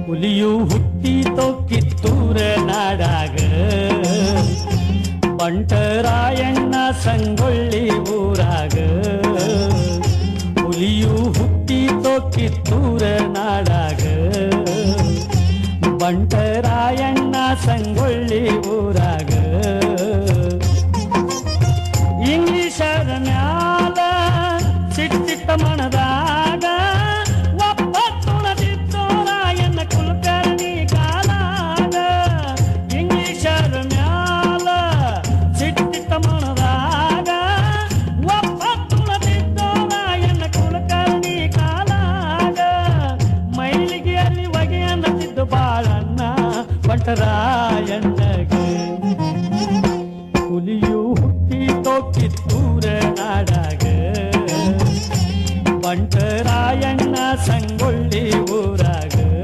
ಹುಲಿಯು ಹುಟ್ಟಿತೋ ಕಿತ್ತೂರ ನಾಡಾಗ ಬಂಟರಾಯಣ್ಣ ಸಂಗೊಳ್ಳಿ ಊರಾಗ ಹುಲಿಯು ಹುಟ್ಟಿತೋ ಕಿತ್ತೂರ ನಾಡಾಗ ಬಂಟರಾಯಣ್ಣ ಸಂಗೊಳ್ಳಿ ಊರಾಗ ಇಂಗ್ಲಿಷರ ಮ್ಯಾಲ ಸಿಟ್ಟಿಟ್ಟ ಮನದಾಗ ಒಬ್ಬ ತುಳದಿದ್ದೋ ರಾಯಣ್ಣ ಕುಲಕರ್ಣಿ ಕಾಲಾಗ ಇಂಗ್ಲಿಷರ ಮ್ಯಾಲ ಸಿಟ್ಟಿಟ್ಟ ಮನದಾಗ ಒಬ್ಬ ತುಳದಿದ್ದೋ ರಾಯಣ್ಣ ಕುಲಕರ್ಣಿ ಕಾಲಾಗ ಮೈಲಿಗೆ ಅಲ್ಲಿ ಹೊಗೆ ಅನ್ನತಿದ್ದು ಬಾಳಣ್ಣ ಬಂಟರಾಯಣ್ಣಗೆ